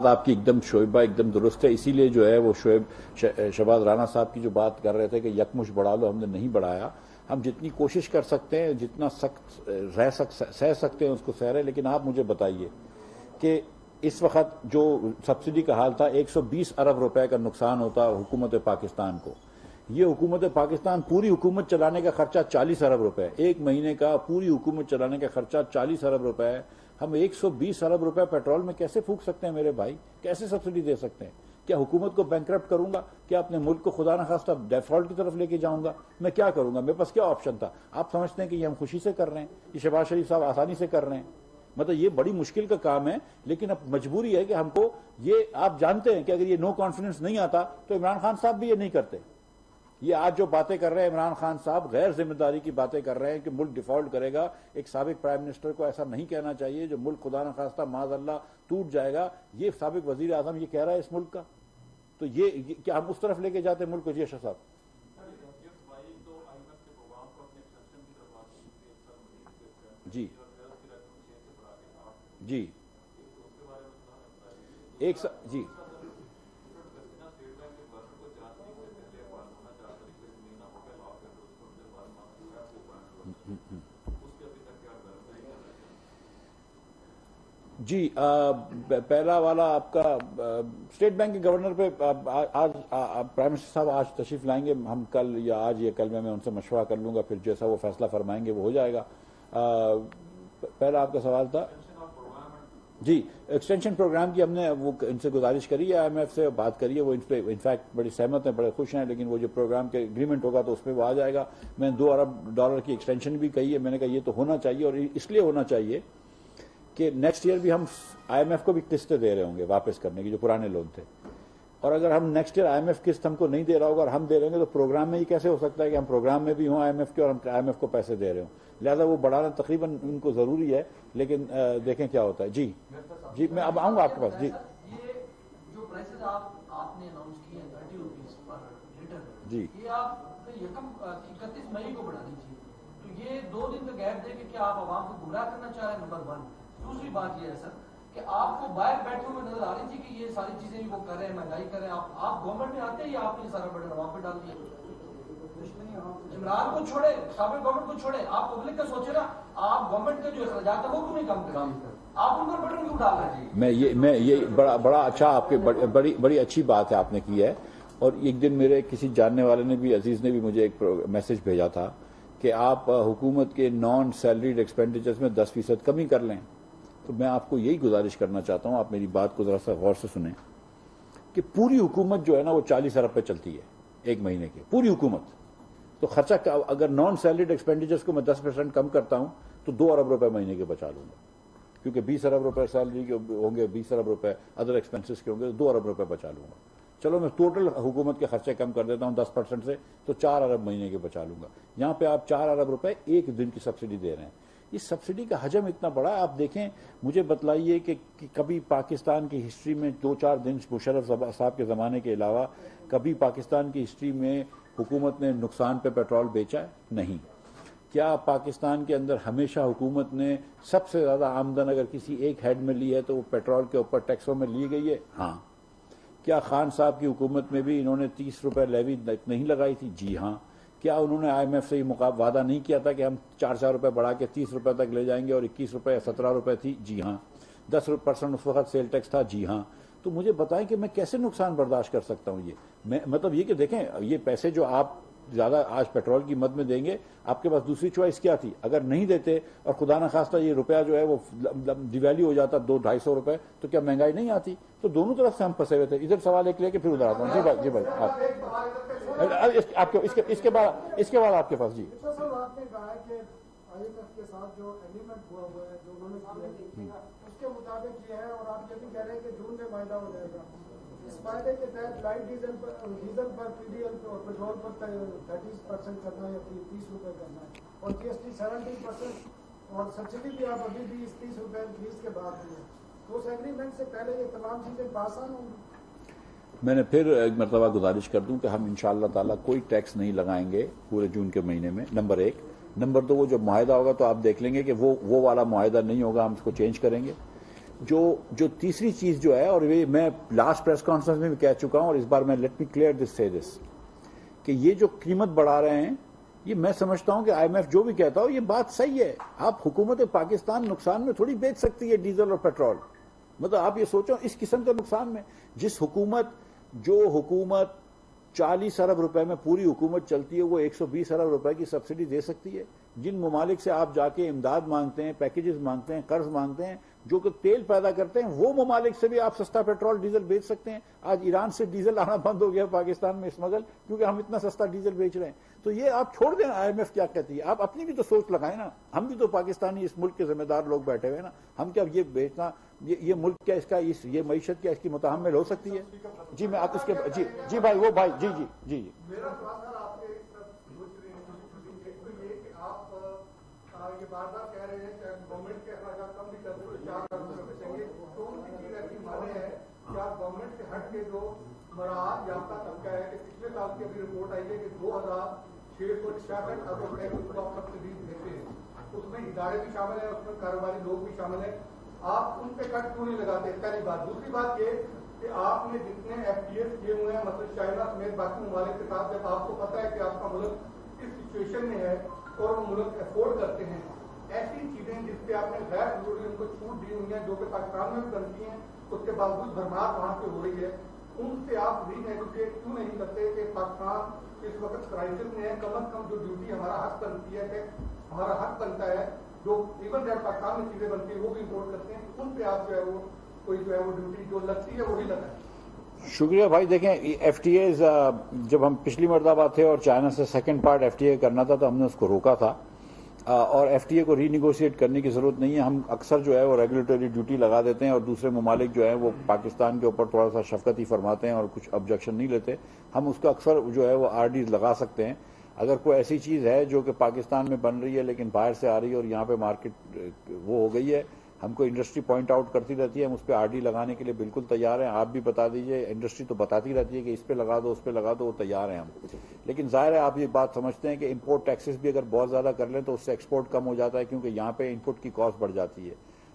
आपकी एकदम शोएबा एकदम दुरुस्त है, इसीलिए जो है वो शहबाज राना साहब की जो बात कर रहे थे कि यकमुश बढ़ा लो, हमने नहीं बढ़ाया। हम जितनी कोशिश कर सकते हैं, जितना सख्त सह सकते हैं उसको सह रहे हैं। लेकिन आप मुझे बताइए कि इस वक्त जो सब्सिडी का हाल था, 120 अरब रुपए का नुकसान होता हुकूमत पाकिस्तान को। ये हुकूमत पाकिस्तान पूरी हुकूमत चलाने का खर्चा 40 अरब रुपए, एक महीने का पूरी हुकूमत चलाने का खर्चा 40 अरब रुपए है। हम 120 अरब रुपए पेट्रोल में कैसे फूंक सकते हैं मेरे भाई? कैसे सब्सिडी दे सकते हैं? क्या हुकूमत को बैंकरप्ट करूंगा? क्या अपने मुल्क को खुदा न खास्ता डिफॉल्ट की तरफ लेके जाऊंगा? मैं क्या करूंगा? मेरे पास क्या ऑप्शन था? आप समझते हैं कि ये हम खुशी से कर रहे हैं, ये शहबाज शरीफ साहब आसानी से कर रहे हैं? मतलब ये बड़ी मुश्किल का काम है, लेकिन अब मजबूरी है कि हमको ये, आप जानते हैं कि अगर ये नो कॉन्फिडेंस नहीं आता तो इमरान खान साहब भी ये नहीं करते। ये आज जो बातें कर रहे हैं इमरान खान साहब, गैर जिम्मेदारी की बातें कर रहे हैं कि मुल्क डिफॉल्ट करेगा। एक साबिक प्राइम मिनिस्टर को ऐसा नहीं कहना चाहिए। जो मुल्क खुदा न खास्ता माज़अल्लाह टूट जाएगा, ये साबिक वजीर आजम ये कह रहा है इस मुल्क का, तो ये क्या हम उस तरफ लेके जाते मुल्क को? जी अशरफ साहब जी जी जी जी पहला वाला आपका स्टेट बैंक के गवर्नर पे आज प्राइम मिनिस्टर साहब आज तशरीफ लाएंगे। हम कल या आज या कल में मैं उनसे मशवरा कर लूंगा, फिर जैसा वो फैसला फरमाएंगे वो हो जाएगा। पहला आपका सवाल था जी एक्सटेंशन प्रोग्राम की। हमने वो इनसे गुजारिश करी है, IMF से बात करी है, वो इन पे इनफैक्ट बड़ी सहमत हैं, बड़े खुश हैं। लेकिन वो जो प्रोग्राम के एग्रीमेंट होगा तो उसमें वो आ जाएगा। मैंने $2 अरब की एक्सटेंशन भी कही है। मैंने कहा ये तो होना चाहिए, और इसलिए होना चाहिए कि नेक्स्ट ईयर भी हम IMF को भी किस्तें दे रहे होंगे वापस करने की, जो पुराने लोन थे। और अगर हम नेक्स्ट ईयर IMF किस्त हमको नहीं दे रहा होगा और हम दे रहे होंगे, तो प्रोग्राम में ये कैसे हो सकता है कि हम प्रोग्राम में भी हों IMF के और हम IMF को पैसे दे रहे हों? लिहाजा वो बढ़ाना तकरीबन उनको जरूरी है। लेकिन देखें क्या होता है। जी जी मैं अब आऊंगा आपके पास। जी ये जो प्राइसेस आपने अनाउंस किए हैं 30 रुपीज पर लीटर, जी ये आप 31 मई को बढ़ा दीजिए। तो ये 2 दिन का गैप देके क्या आप आवाम को गुमराह करना चाह रहे हैं? नंबर 1। दूसरी बात ये है सर कि आपको बाहर बैठे हुए नजर आ रही थी कि ये सारी चीजें भी वो कर रहे हैं, महंगाई कर रहे हैं। आप गवर्नमेंट में आते हैं या आपने सारा बर्डन वहां पे डाल दिया? इमरान को छोड़े, साबिक गवर्नमेंट को छोड़े, आप पब्लिक का सोचे ना। आप गवर्नमेंट के जो अखराजात है वो क्यों नहीं कम कर? आप उन पर बटन क्यों डाल रहे हैं? मैं ये बड़ा अच्छा आपके बड़ी अच्छी बात है आपने की है। और एक दिन मेरे किसी जानने वाले ने भी, अजीज ने भी मुझे एक मैसेज भेजा था कि आप हुकूमत के नॉन सैलरीड एक्सपेंडिचर्स में 10% कमी कर लें। तो मैं आपको यही गुजारिश करना चाहता हूं, आप मेरी बात को जरा सा गौर से सुने कि पूरी हुकूमत जो है ना वो 40 अरब पे चलती है एक महीने की, पूरी हुकूमत। तो खर्चा अगर नॉन सैलरीड एक्सपेंडिचर्स को मैं 10% कम करता हूं तो 2 अरब रुपए महीने के बचा लूंगा, क्योंकि 20 अरब रुपए सैलरी के होंगे, 20 अरब रुपए अदर एक्सपेंसेस के होंगे, तो 2 अरब रुपए बचा लूंगा। चलो मैं टोटल हुकूमत के खर्चे कम कर देता हूं 10% से, तो 4 अरब महीने के बचा लूंगा। यहां पे आप 4 अरब रुपए एक दिन की सब्सिडी दे रहे हैं। इस सब्सिडी का हजम इतना बड़ा है। आप देखें, मुझे बतलाइए कि कभी पाकिस्तान की हिस्ट्री में 2-4 दिन मुशर्रफ साहब के ज़माने के अलावा कभी पाकिस्तान की हिस्ट्री में हुकूमत ने नुकसान पे पेट्रोल बेचा है? नहीं। क्या पाकिस्तान के अंदर हमेशा हुकूमत ने सबसे ज़्यादा आमदन अगर किसी एक हेड में ली है तो वो पेट्रोल के ऊपर टैक्सों में ली गई है? हाँ। क्या खान साहब की हुकूमत में भी इन्होंने 30 रुपए लेवी नहीं लगाई थी? जी हाँ। क्या उन्होंने IMF से वादा नहीं किया था कि हम 4 रुपए बढ़ा के 30 रुपए तक ले जाएंगे और 21 रुपए या 17 रुपए थी? जी हाँ। 10% उस वक्त सेल टैक्स था? जी हाँ। तो मुझे बताएं कि मैं कैसे नुकसान बर्दाश्त कर सकता हूं? ये मैं मतलब ये कि देखें, ये पैसे जो आप ज्यादा आज पेट्रोल की मद में देंगे, आपके पास दूसरी चॉइस क्या थी? अगर नहीं देते और खुदा न खास्ता ये रुपया जो है वो डिवैल्यू हो जाता 200-250 रुपए, तो क्या महंगाई नहीं आती? तो दोनों तरफ से हम फंसे हुए थे। इधर सवाल एक लेके फिर उधर आता हूँ। जी भाई आप इसके बाद आपके पास। जी आपने कहा कि IMF के साथ जो एग्रीमेंट हुआ है, जो उन्होंने किया उसके मुताबिक ये है, और आप ये भी कह रहे हैं कि जून में वायदा हो जाएगा। इस वायदे के तहत लाइट डीजल पर PDL और पेट्रोल पर 30% करना है या 30 रुपए करना है, और GST 17%, और सब्सिडी भी आप अभी भी इस 30 रुपए इंक्रीज के बाद दिए। तो उस एग्रीमेंट से पहले ये तमाम चीजें पास ऑन होंगी। मैंने फिर एक मरतबा गुजारिश कर दूं कि हम इंशाअल्लाह ताला कोई टैक्स नहीं लगाएंगे पूरे जून के महीने में, नंबर 1। नंबर 2, वो जो मुआहदा होगा तो आप देख लेंगे कि वो वाला मुआहदा नहीं होगा, हम उसको चेंज करेंगे। जो तीसरी चीज जो है, और ये मैं लास्ट प्रेस कॉन्फ्रेंस में भी कह चुका हूं और इस बार मैं लेट मी क्लियर दिस से दिस, कि ये जो कीमत बढ़ा रहे हैं, ये मैं समझता हूं कि IMF जो भी कहता हो ये बात सही है। आप हुकूमत पाकिस्तान नुकसान में थोड़ी बेच सकती है डीजल और पेट्रोल। मतलब आप ये सोचो इस किस्म का नुकसान में, जो हुकूमत 40 अरब रुपए में पूरी हुकूमत चलती है, वो 120 अरब रुपए की सब्सिडी दे सकती है। जिन ममालिक से आप जाके इमदाद मांगते हैं, पैकेजेस मांगते हैं, कर्ज मांगते हैं, जो कि तेल पैदा करते हैं, वो ममालिक से भी आप सस्ता पेट्रोल डीजल बेच सकते हैं। आज ईरान से डीजल आना बंद हो गया पाकिस्तान में स्मगल, क्योंकि हम इतना सस्ता डीजल बेच रहे हैं। तो ये आप छोड़ देना IMF क्या कहती है, आप अपनी भी तो सोच लगाए ना। हम भी तो पाकिस्तानी इस मुल्क के जिम्मेदार लोग बैठे हुए ना। हम क्या ये बेचना, ये मुल्क क्या इसका, ये मईशत क्या इसकी मुतहम्मिल हो सकती है? जी मैं आप इसके जी भाई वो भाई जी जी जी जी मेरा सवाल सर आपके कि आप ये बार बार कह रहे हैं कि गवर्नमेंट के अखराजात कम भी करते हुए 4 अरब रुपए बचेंगे, तो उनकी चीज ऐसी माने है कि आप गवर्नमेंट से हट के जो मराहत याफ्ता तबका है, कि पिछले साल की अभी रिपोर्ट आई है कि 2666 अरब रुपए उसको आप सब्सिडी देते हैं, उसमें इदारे भी शामिल है, उसमें कारोबारी लोग भी शामिल है, आप उन पे कट क्यों नहीं लगाते? पहली बात। दूसरी बात ये कि आपने जितने FTAs किए हुए हैं, मतलब चाइना समेत बाकी ममालिक के साथ, जब आपको पता है कि आपका मुल्क इस सिचुएशन में है और वो मुल्क अफोर्ड करते हैं, ऐसी चीजें जिसपे आपने गैर जरूरी उनको छूट दी हुई है, जो कि पाकिस्तान में भी बनती हैं, उसके बावजूद भरमार वहां पे हो रही है, उनसे आप रीनेगोशिएट क्यों नहीं करते कि पाकिस्तान इस वक्त क्राइसिस में है, कम से कम जो ड्यूटी हमारा हक बनती है, टैक्स हमारा हक बनता है, जो इवन दैट पाकिस्तान में चीजें बनती है वो भी इम्पोर्ट करते हैं, उन पे आप जो है वो कोई जो है वो ड्यूटी जो लगती है वो ही लगाए। शुक्रिया भाई। देखें FTAs जब हम पिछली मरतबा थे और चाइना से सेकंड पार्ट FTA करना था तो हमने उसको रोका था, और FTA को रीनिगोशिएट करने की जरूरत नहीं है। हम अक्सर जो है वो रेगुलेटरी ड्यूटी लगा देते हैं और दूसरे ममालिक जो है वो पाकिस्तान के ऊपर थोड़ा सा शफकत ही फरमाते हैं और कुछ ऑब्जेक्शन नहीं लेते। हम उसका अक्सर जो है वो RDs लगा सकते हैं। अगर कोई ऐसी चीज है जो कि पाकिस्तान में बन रही है लेकिन बाहर से आ रही है और यहाँ पे मार्केट वो हो गई है, हमको इंडस्ट्री पॉइंट आउट करती रहती है, हम उस पर RD लगाने के लिए बिल्कुल तैयार हैं। आप भी बता दीजिए, इंडस्ट्री तो बताती रहती है कि इस पे लगा दो, उस पे लगा दो, वो तैयार हैं हम। लेकिन जाहिर है आप ये बात समझते हैं कि इंपोर्ट टैक्सेस भी अगर बहुत ज्यादा कर लें तो उससे एक्सपोर्ट कम हो जाता है, क्योंकि यहाँ पे इनपुट की कॉस्ट बढ़ जाती है।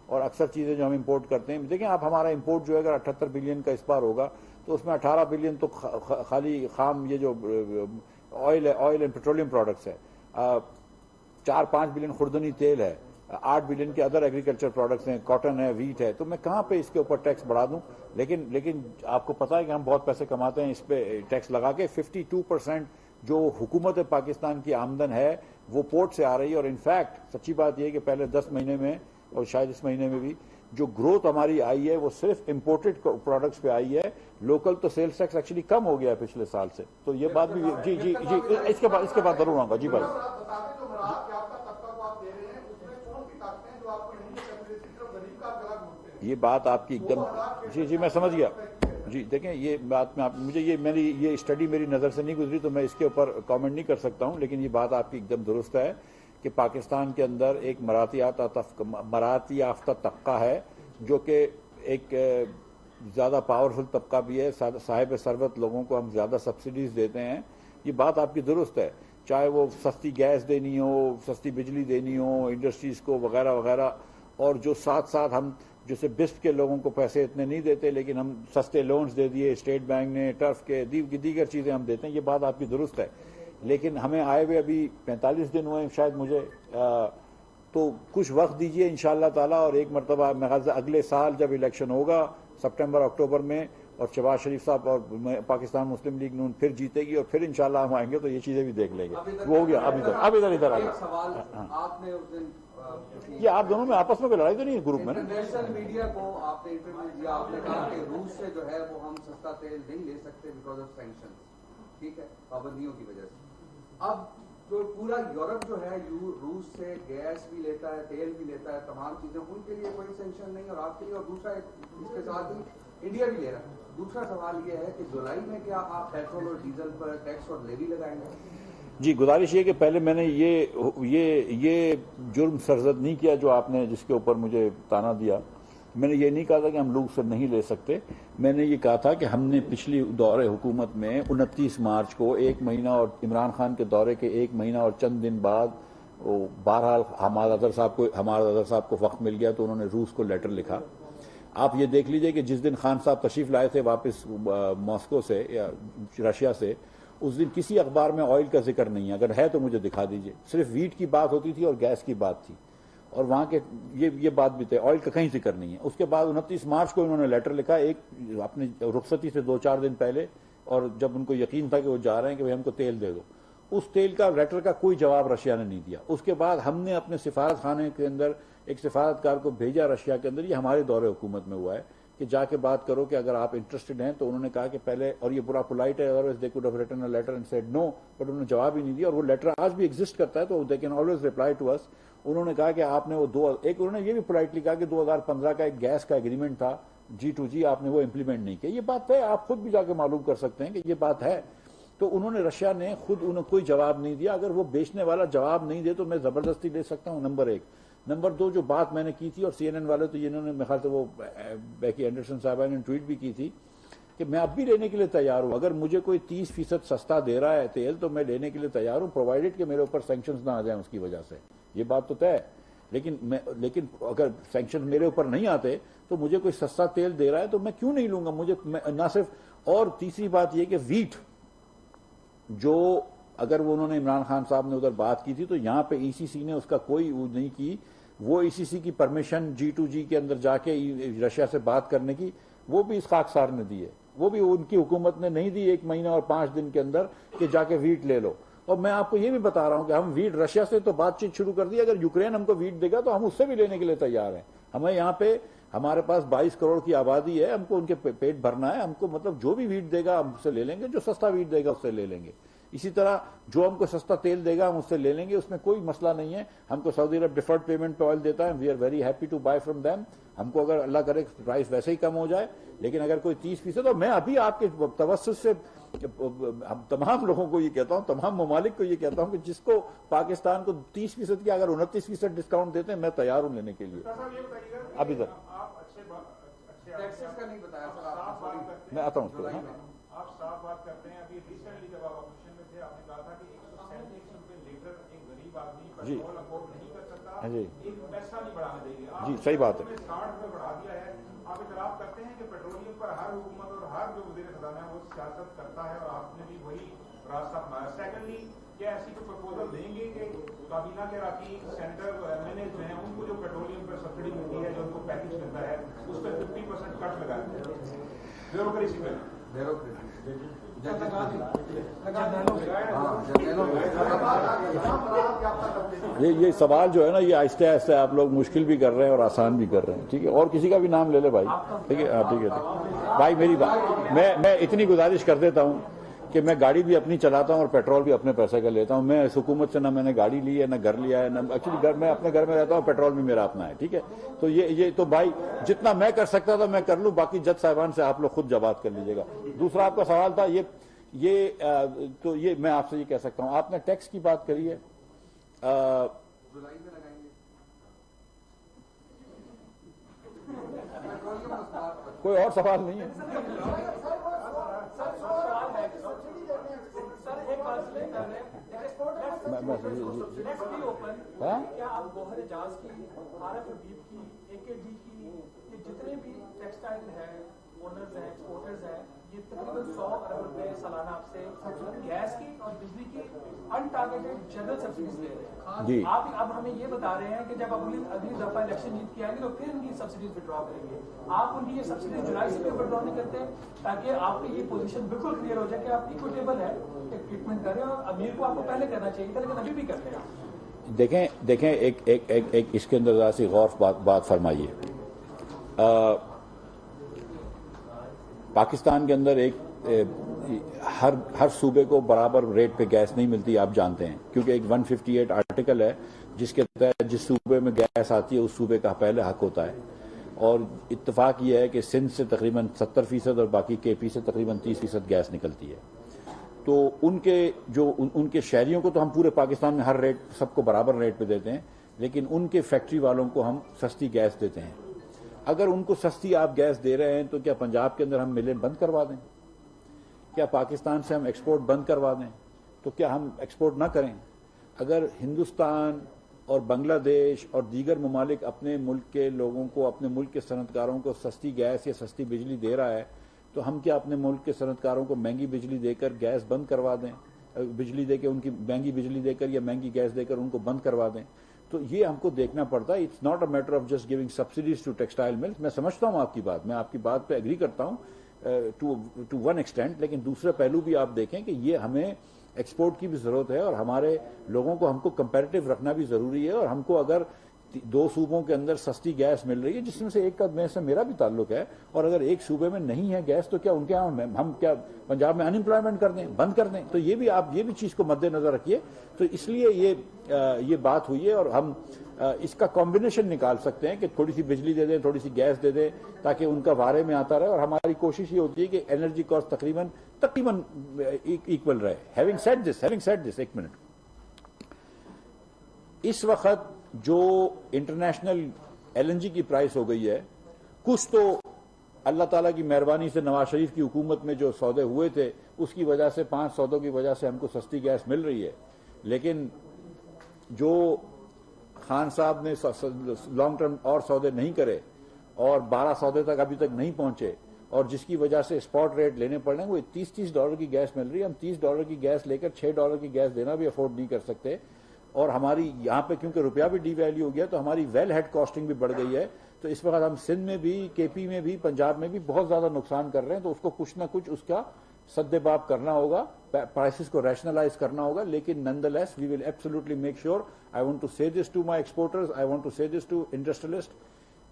और अक्सर चीजें जो हम इंपोर्ट करते हैं, देखिए आप हमारा इंपोर्ट जो है अगर 78 बिलियन का इस बार होगा तो उसमें 18 बिलियन तो खाली खाम ये जो ऑयल एंड पेट्रोलियम प्रोडक्ट्स है, 4-5 बिलियन खुर्दनी तेल है, 8 बिलियन के अदर एग्रीकल्चर प्रोडक्ट्स हैं, कॉटन है, वीट है। तो मैं कहाँ पे इसके ऊपर टैक्स बढ़ा दूं? लेकिन आपको पता है कि हम बहुत पैसे कमाते हैं इस पे टैक्स लगा के। 52% जो हुकूमत पाकिस्तान की आमदन है वो पोर्ट से आ रही है। और इनफैक्ट सच्ची बात यह है कि पहले 10 महीने में और शायद इस महीने में भी जो ग्रोथ हमारी आई है वो सिर्फ इंपोर्टेड प्रोडक्ट्स पे आई है। लोकल तो सेल्स टैक्स एक्चुअली कम हो गया है पिछले साल से। तो ये बात भी जी जी जी इसके बाद जरूर आऊंगा। जी भाई ये बात आपकी एकदम जी मैं समझ गया। जी देखें ये बात में आप मुझे ये स्टडी मेरी नज़र से नहीं गुजरी तो मैं इसके ऊपर कमेंट नहीं कर सकता हूं, लेकिन ये बात आपकी एकदम दुरुस्त है कि पाकिस्तान के अंदर एक मराती याफ्ता तबका है जो कि एक ज़्यादा पावरफुल तबका भी है। साहिब सरवत लोगों को हम ज़्यादा सब्सिडीज देते हैं। ये बात आपकी दुरुस्त है, चाहे वो सस्ती गैस देनी हो, सस्ती बिजली देनी हो इंडस्ट्रीज़ को वगैरह वगैरह। और जो साथ साथ हम जैसे बिस्ट के लोगों को पैसे इतने नहीं देते लेकिन हम सस्ते लोन्स दे दिए स्टेट बैंक ने, टर्फ के दीगर चीज़ें हम देते हैं। ये बात आपकी दुरुस्त है, लेकिन हमें आए हुए अभी 45 दिन हुए शायद मुझे, तो कुछ वक्त दीजिए इंशाअल्लाह ताला। और एक मरतबा अगले साल जब इलेक्शन होगा सितंबर अक्टूबर में और शहबाज शरीफ साहब और पाकिस्तान मुस्लिम लीग नून फिर जीतेगी और फिर इंशाअल्लाह हम आएंगे तो ये चीजें भी देख लेंगे। वो हो गया। अब इधर आ गया। ये आप दोनों में आपस में कोई लड़ाई तो नहीं है ग्रुप में? इंटरनेशनल मीडिया को आपने इंटरव्यू दिया, आपने कहा कि रूस से जो है वो हम सस्ता तेल नहीं ले सकते बिकॉज ऑफ सैंक्शंस, ठीक है, पाबंदियों की वजह से। अब जो पूरा यूरोप जो है रूस से गैस भी लेता है, तेल भी लेता है, तमाम चीजें, उनके लिए कोई सैंक्शन नहीं और आपके लिए। और दूसरा इसके साथ ही इंडिया भी ले रहा है। दूसरा सवाल ये है कि जुलाई में क्या आप पेट्रोल और डीजल पर टैक्स और लेवी लगाएंगे? जी गुजारिश ये कि पहले मैंने ये जुर्म सरजद नहीं किया जो आपने जिसके ऊपर मुझे ताना दिया। मैंने ये नहीं कहा था कि हम लोग से नहीं ले सकते। मैंने ये कहा था कि हमने पिछली दौरे हुकूमत में 29 मार्च को 1 महीना और इमरान खान के दौरे के 1 महीना और चंद दिन बाद बहरहाल हमारे अदर साहब को वक्त मिल गया तो उन्होंने रूस को लेटर लिखा आप ये देख लीजिए कि जिस दिन खान साहब तशरीफ लाए थे वापस मॉस्को से या रशिया से, उस दिन किसी अखबार में ऑयल का जिक्र नहीं है। अगर है तो मुझे दिखा दीजिए। सिर्फ वीट की बात होती थी और गैस की बात थी, और वहां के ये बात भी थे, ऑयल का कहीं जिक्र नहीं है। उसके बाद 29 मार्च को इन्होंने लेटर लिखा, एक अपनी रुखसती से 2-4 दिन पहले, और जब उनको यकीन था कि वो जा रहे हैं कि भाई हमको तेल दे दो, उस तेल का लेटर का कोई जवाब रशिया ने नहीं दिया। उसके बाद हमने अपने सिफारत खाने के अंदर एक सिफारतकार को भेजा रशिया के अंदर, ये हमारे दौरे हुकूमत में हुआ है, कि जाके बात करो कि अगर आप इंटरेस्टेड हैं। तो उन्होंने कहा कि पहले, और ये पूरा पोलाइट है, otherwise they could have written a letter and said no, but उन्होंने जवाब ही नहीं दिया। और वो लेटर आज भी एग्जिस्ट करता है, तो they can always reply to us. उन्होंने कहा कि आपने वो उन्होंने ये भी पोलाइटली कहा कि 2015 का एक गैस का एग्रीमेंट था G2G, आपने वो इंप्लीमेंट नहीं किया। ये बात है, आप खुद भी जाके मालूम कर सकते हैं कि ये बात है। तो उन्होंने, रशिया ने खुद उन्हें कोई जवाब नहीं दिया। अगर वो बेचने वाला जवाब नहीं दे तो मैं जबरदस्ती ले सकता हूं, नंबर 1। नंबर 2, जो बात मैंने की थी, और CNN वाले तो इन्होंने, मेरे ख्याल से वो बेकी एंडरसन साहबा ने ट्वीट भी की थी कि मैं अब भी लेने के लिए तैयार हूं। अगर मुझे कोई 30% सस्ता दे रहा है तेल तो मैं लेने के लिए तैयार हूं, प्रोवाइडेड कि मेरे ऊपर सैंक्शंस ना आ जाए उसकी वजह से। ये बात तो तय है। लेकिन अगर सैंक्शन मेरे ऊपर नहीं आते तो मुझे कोई सस्ता तेल दे रहा है तो मैं क्यों नहीं लूंगा। मुझे ना सिर्फ, और तीसरी बात यह कि वीट, जो अगर वो उन्होंने इमरान खान साहब ने उधर बात की थी तो यहां पे ECC ने उसका कोई नहीं की। वो ECC की परमिशन G2G के अंदर जाके रशिया से बात करने की, वो भी इस खाकसार ने दी है। वो भी उनकी हुकूमत ने नहीं दी 1 महीना और 5 दिन के अंदर कि जाके वीट ले लो। और मैं आपको ये भी बता रहा हूं कि हम वीट, रशिया से तो बातचीत शुरू कर दी, अगर यूक्रेन हमको वीट देगा तो हम उससे भी लेने के लिए तैयार हैं। हमें यहाँ पे, हमारे पास 22 करोड़ की आबादी है, हमको उनके पेट भरना है। हमको मतलब जो भी वीट देगा हम उससे ले लेंगे, जो सस्ता वीट देगा उससे ले लेंगे। इसी तरह जो हमको सस्ता तेल देगा हम उससे ले लेंगे, उसमें कोई मसला नहीं है। हमको सऊदी अरब डिफर्ड पेमेंट पे ऑयल देता है, we are very happy to buy from them. हमको अगर अल्लाह करे प्राइस वैसे ही कम हो जाए, लेकिन अगर कोई 30%, तो मैं अभी आपके तवस्सुस से तमाम लोगों को ये कहता हूं, तमाम ममालिक को ये कहता हूं कि जिसको पाकिस्तान को 30% की अगर 29% डिस्काउंट देते हैं, मैं तैयार हूं लेने के लिए। अभी तक टैक्सेस का नहीं बताया सर आपने। मैं आता हूं उसको। आप साफ बात करते हैं। अभी रिसेंटली जब आप ऑपोजिशन में थे, आपने कहा था कि 137 रुपए लीटर एक गरीब आदमी पेट्रोल अफोर्ड नहीं कर सकता, जी, एक पैसा नहीं बढ़ाना चाहिए। जी, सही बात है। 60 रुपए बढ़ा दिया है। आप इतराफ करते हैं कि पेट्रोलियम पर हर हुकूमत और हर जो वजीर खजाना है वो सियासत करता है, और आपने भी वही रास्ता अपनाया। सेकेंडली, क्या ऐसी कोई प्रपोजल देंगे कि काबीना के अरकान, सेनेटर, MNA जो हैं, उनको जो पेट्रोलियम पर सब्सिडी मिलती है, जो उनको पैकेज मिलता है, उस पर 50% कट लगाते हैं, ब्यूरोक्रेसी पे। ये सवाल जो है ना, ये आहिस्ते आहिस्ते आप लोग मुश्किल भी कर रहे हैं और आसान भी कर रहे हैं। ठीक है, और किसी का भी नाम ले ले भाई। ठीक है, हाँ ठीक है भाई, मेरी बात, मैं इतनी गुजारिश कर देता हूं कि मैं गाड़ी भी अपनी चलाता हूं और पेट्रोल भी अपने पैसे का लेता हूं। मैं इस हुकूमत से ना मैंने गाड़ी ली है, ना घर लिया है, ना एक्चुअली मैं अपने घर में रहता हूं, पेट्रोल भी मेरा अपना है। ठीक है, तो ये तो भाई जितना मैं कर सकता था मैं कर लूं, बाकी जज साहिबान से आप लोग खुद जवाब कर लीजिएगा। दूसरा आपका सवाल था तो ये मैं आपसे ये कह सकता हूं, आपने टैक्स की बात करी है, जुलाई में लगाएंगे। कोई और सवाल नहीं है। क्या आप गोहर एजाज की, आरफ हबीब की, AKG की, ये जितने भी टेक्सटाइल है, ओनर्स हैं, एक्सपोर्टर्स हैं, ये तकरीबन 100 अरब रुपए सालाना आपसे गैस की और बिजली की अनटारगेटेड जनरल सब्सिडीज ले रहे हैं। आप अब हमें ये बता रहे हैं कि जब अगली दफा इलेक्शन जीत के आएंगे तो फिर उनकी सब्सिडीज विड्रॉ करेंगे। आप उनकी ये सब्सिडीज जुलाई से भी विड्रॉ नहीं करते, ताकि आपकी ये पोजीशन बिल्कुल क्लियर हो जाए कि आप इक्विटेबल है, ट्रीटमेंट कर रहे हैं, और अमीर को आपको पहले करना चाहिए था, लेकिन अभी भी करते हैं। देखें एक इसके अंदर जरा सी गौर बात फरमाइए। पाकिस्तान के अंदर हर सूबे को बराबर रेट पे गैस नहीं मिलती, आप जानते हैं, क्योंकि एक 158 आर्टिकल है जिसके तहत जिस सूबे में गैस आती है उस सूबे का पहले हक होता है। और इत्तेफाक ये है कि सिंध से तकरीबन 70% और बाकी KP से तकरीबन 30% गैस निकलती है। तो उनके शहरियों को तो हम पूरे पाकिस्तान में हर रेट सबको बराबर रेट पे देते हैं, लेकिन उनके फैक्ट्री वालों को हम सस्ती गैस देते हैं। अगर उनको सस्ती आप गैस दे रहे हैं तो क्या पंजाब के अंदर हम मिलें बंद करवा दें? क्या पाकिस्तान से हम एक्सपोर्ट बंद करवा दें? तो क्या हम एक्सपोर्ट ना करें? अगर हिंदुस्तान, और बांग्लादेश और दीगर ममालिक अपने मुल्क के लोगों को, अपने मुल्क के सनतकारों को सस्ती गैस या सस्ती बिजली दे रहा है, तो हम क्या अपने मुल्क के सनतकारों को महंगी बिजली देकर गैस बंद करवा दें, बिजली देकर उनकी महंगी बिजली देकर या महंगी गैस देकर उनको बंद करवा दें? तो ये हमको देखना पड़ता है। It's not a matter of just giving subsidies to textile mills. मैं समझता हूं आपकी बात, मैं आपकी बात पे एग्री करता हूं टू वन एक्सटेंट, लेकिन दूसरा पहलू भी आप देखें कि ये हमें एक्सपोर्ट की भी जरूरत है और हमारे लोगों को हमको कंपैरेटिव रखना भी जरूरी है। और हमको अगर 2 सूबों के अंदर सस्ती गैस मिल रही है, जिसमें से एक का से मेरा भी ताल्लुक है, और अगर एक सूबे में नहीं है गैस, तो क्या उनके यहाँ हम क्या पंजाब में अनएम्प्लॉयमेंट कर दें, बंद कर दें? तो ये भी आप ये भी चीज को मद्देनजर रखिए। तो इसलिए ये बात हुई है और हम इसका कॉम्बिनेशन निकाल सकते हैं कि थोड़ी सी बिजली दे दें, थोड़ी सी गैस दे दें, ताकि उनका वारे में आता रहे। और हमारी कोशिश ये होती है कि एनर्जी कॉस्ट तकरीबन इक्वल रहे। हैविंग सेड दिस, एक मिनट, इस वक्त जो इंटरनेशनल एलएनजी की प्राइस हो गई है, कुछ तो अल्लाह ताला की मेहरबानी से नवाज शरीफ की हुकूमत में जो सौदे हुए थे उसकी वजह से 5 सौदों की वजह से हमको सस्ती गैस मिल रही है। लेकिन जो खान साहब ने लॉन्ग टर्म और सौदे नहीं करे और 12 सौदे तक अभी तक नहीं पहुंचे, और जिसकी वजह से स्पॉट रेट लेने पड़ रहे हैं, वो $30 की गैस मिल रही है। हम $30 की गैस लेकर $6 की गैस देना भी अफोर्ड नहीं कर सकते। और हमारी यहाँ पे क्योंकि रुपया भी डीवैल्यू हो गया, तो हमारी वेल हेड कॉस्टिंग भी बढ़ गई है। तो इस वक्त हम सिंध में भी, केपी में भी, पंजाब में भी बहुत ज्यादा नुकसान कर रहे हैं। तो उसको कुछ ना कुछ उसका सद्देबाब करना होगा, प्राइसेस को रैशनलाइज करना होगा। लेकिन nonetheless we will absolutely make sure, I want to say this to my exporters, I want to say this to industrialist,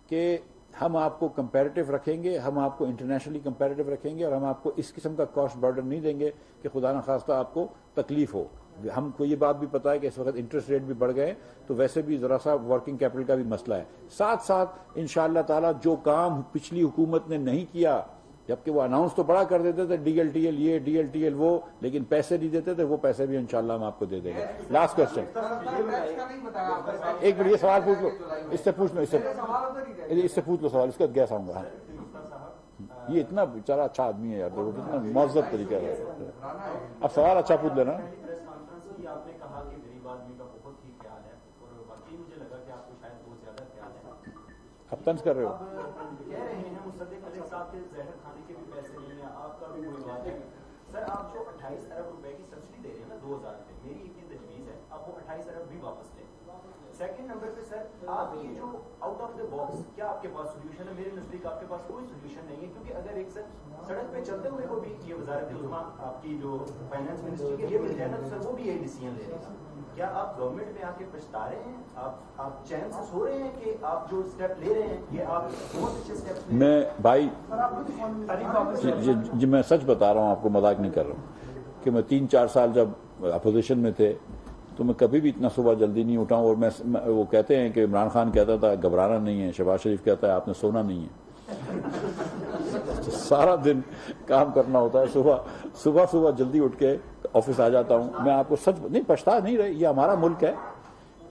कि हम आपको कंपैरेटिव रखेंगे, हम आपको इंटरनेशनली कंपैरेटिव रखेंगे, और हम आपको इस किस्म का कॉस्ट बर्डन नहीं देंगे कि खुदा न खास्ता आपको तकलीफ हो। हमको ये बात भी पता है कि इस वक्त इंटरेस्ट रेट भी बढ़ गए, तो वैसे भी जरा सा वर्किंग कैपिटल का भी मसला है। साथ साथ इंशाअल्लाह ताला जो काम पिछली हुकूमत ने नहीं किया, जबकि वो अनाउंस तो बड़ा कर देते थे, डीएलटीएल ये, डीएलटीएल वो, लेकिन पैसे नहीं देते थे, वो पैसे भी इंशाअल्लाह हम आपको दे देंगे। लास्ट क्वेश्चन, एक मिनट, ये सवाल पूछ लो, इससे पूछ लो, इससे पूछ लो सवाल, इसका गैस आऊंगा। ये इतना बेचारा अच्छा आदमी है यार, देखो कितना मौजूद तरीका है। अब सवाल अच्छा पूछ लेना। आपने कहा कि गरीब आदमी का बहुत ही ख्याल है, और वाकई मुझे लगा कि आपको शायद बहुत ज्यादा ख्याल है। अब तंज कर रहे हो? कह रहे हैं मुसद्दिक अली साहब के जहर खाने के भी पैसे नहीं है, आपका भी कोई बात है। सर, आप जो 28 अरब रुपए की सब्सिडी दे रहे हैं ना 2000 पे, मेरी इतनी तजवीज है आप वो 28 अरब भी वापस लें। सेकंड नंबर पे सर, आप ये जो आउट ऑफ द बॉक्स, क्या आपके पास सोल्यूशन है? मेरे नजदीक आपके पास कोई सोल्यूशन नहीं है, क्योंकि अगर एक सर सड़क पे चलते हुए को भी ये वजारत उज़्मा आपकी जो फाइनेंस मिनिस्ट्री के ये मिल जाए ना, तो सर वो भी यही डिसीजन ले लेगा। क्या आप गवर्नमेंट में आके पछता रहे हैं? आप चैन से सो रहे हैं कि आप जो स्टेप ले रहे हैं ये आप बहुत अच्छे स्टेप? मैं भाई जी मैं सच बता रहा हूँ आपको, मजाक नहीं कर रहा हूँ, कि मैं 3-4 साल जब अपोजिशन में थे तो मैं कभी भी इतना सुबह जल्दी नहीं उठा हूँ। और मैं वो कहते हैं कि इमरान खान कहता था घबराना नहीं है, शहबाज शरीफ कहता है आपने सोना नहीं है। तो सारा दिन काम करना होता है, सुबह जल्दी उठ के ऑफिस आ जाता हूँ। मैं आपको सच नहीं, पछता नहीं रहे, ये हमारा मुल्क है।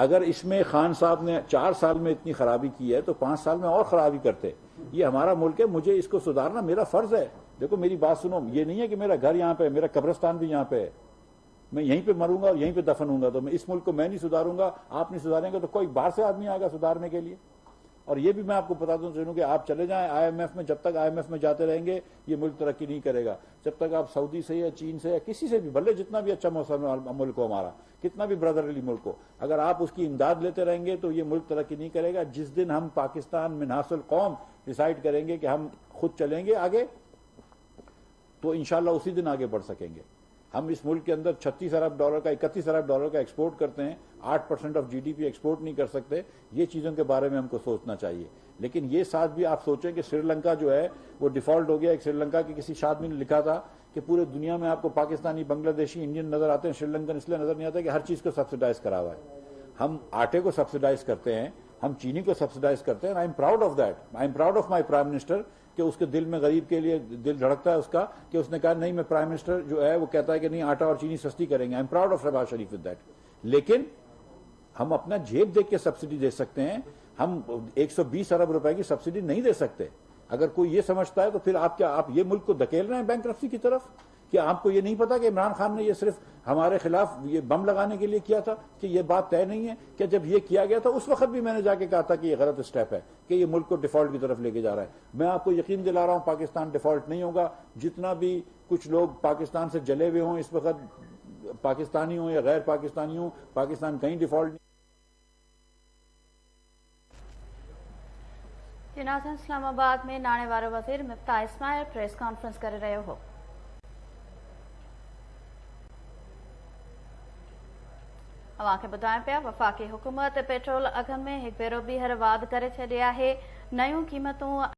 अगर इसमें खान साहब ने 4 साल में इतनी खराबी की है तो 5 साल में और खराबी करते। ये हमारा मुल्क है, मुझे इसको सुधारना मेरा फर्ज है। देखो मेरी बात सुनो, ये नहीं है कि मेरा घर यहाँ पे है, मेरा कब्रिस्तान भी यहाँ पे है, मैं यहीं पे मरूंगा और यहीं पे दफन होऊंगा। तो मैं इस मुल्क को मैं नहीं सुधारूंगा, आप नहीं सुधारेंगे तो कोई बाहर से आदमी आएगा सुधारने के लिए। और ये भी मैं आपको बता दूं चलूं कि आप चले जाएं आईएमएफ में, जब तक आईएमएफ में जाते रहेंगे ये मुल्क तरक्की नहीं करेगा। जब तक आप सऊदी से या चीन से या किसी से भी, भले जितना भी अच्छा मौसम मुल्क हो हमारा, कितना भी ब्रदरली मुल्क हो, अगर आप उसकी इमदाद लेते रहेंगे तो ये मुल्क तरक्की नहीं करेगा। जिस दिन हम पाकिस्तान मिन्हासुल कौम डिसाइड करेंगे कि हम खुद चलेंगे आगे, तो इंशाल्लाह उसी दिन आगे बढ़ सकेंगे। हम इस मुल्क के अंदर $36 अरब का, $31 अरब का एक्सपोर्ट करते हैं, 8% ऑफ जीडीपी एक्सपोर्ट नहीं कर सकते। ये चीजों के बारे में हमको सोचना चाहिए। लेकिन ये साथ भी आप सोचें कि श्रीलंका जो है वो डिफॉल्ट हो गया। एक श्रीलंका के किसी आदमी ने लिखा था कि पूरे दुनिया में आपको पाकिस्तानी, बांग्लादेशी, इंडियन नजर आते हैं, श्रीलंकन इसलिए नजर नहीं आता कि हर चीज को सब्सिडाइज करा हुआ है। हम आटे को सब्सिडाइज करते हैं, हम चीनी को सब्सिडाइज करते हैं। आई am proud of that, I am proud of my prime minister कि उसके दिल में गरीब के लिए दिल धड़कता है उसका, कि उसने कहा नहीं, मैं प्राइम मिनिस्टर जो है वो कहता है कि नहीं आटा और चीनी सस्ती करेंगे। I am proud of Shahbaz Sharif with that. लेकिन हम अपना जेब देख के सब्सिडी दे सकते हैं, हम 120 अरब रुपए की सब्सिडी नहीं दे सकते। अगर कोई ये समझता है तो फिर आप ये मुल्क को धकेल रहे हैं बैंकरप्सी की तरफ। कि आपको ये नहीं पता कि इमरान खान ने ये सिर्फ हमारे खिलाफ ये बम लगाने के लिए किया था कि ये बात तय नहीं है कि जब ये किया गया था उस वक्त भी मैंने जाके कहा था कि ये गलत स्टेप है कि ये मुल्क को डिफॉल्ट की तरफ लेके जा रहा है। मैं आपको यकीन दिला रहा हूं पाकिस्तान डिफॉल्ट नहीं होगा। जितना भी कुछ लोग पाकिस्तान से जले हुए हों इस वक्त, पाकिस्तानी हो या गैर पाकिस्तानी हो, पाकिस्तान कहीं डिफॉल्ट नहीं। नाज़रीन, इस्लामाबाद में नाणे वारो वज़ीर मिफ्ताह इस्माइल प्रेस कॉन्फ्रेंस करे रहियो हो। अवांखे ॿुधायूं पिया वफ़ाक़ी हुकूमत पेट्रोल अघनि में हिकु भेरो ॿीहर वाध करे छॾी आहे। नयूं क़ीमतूं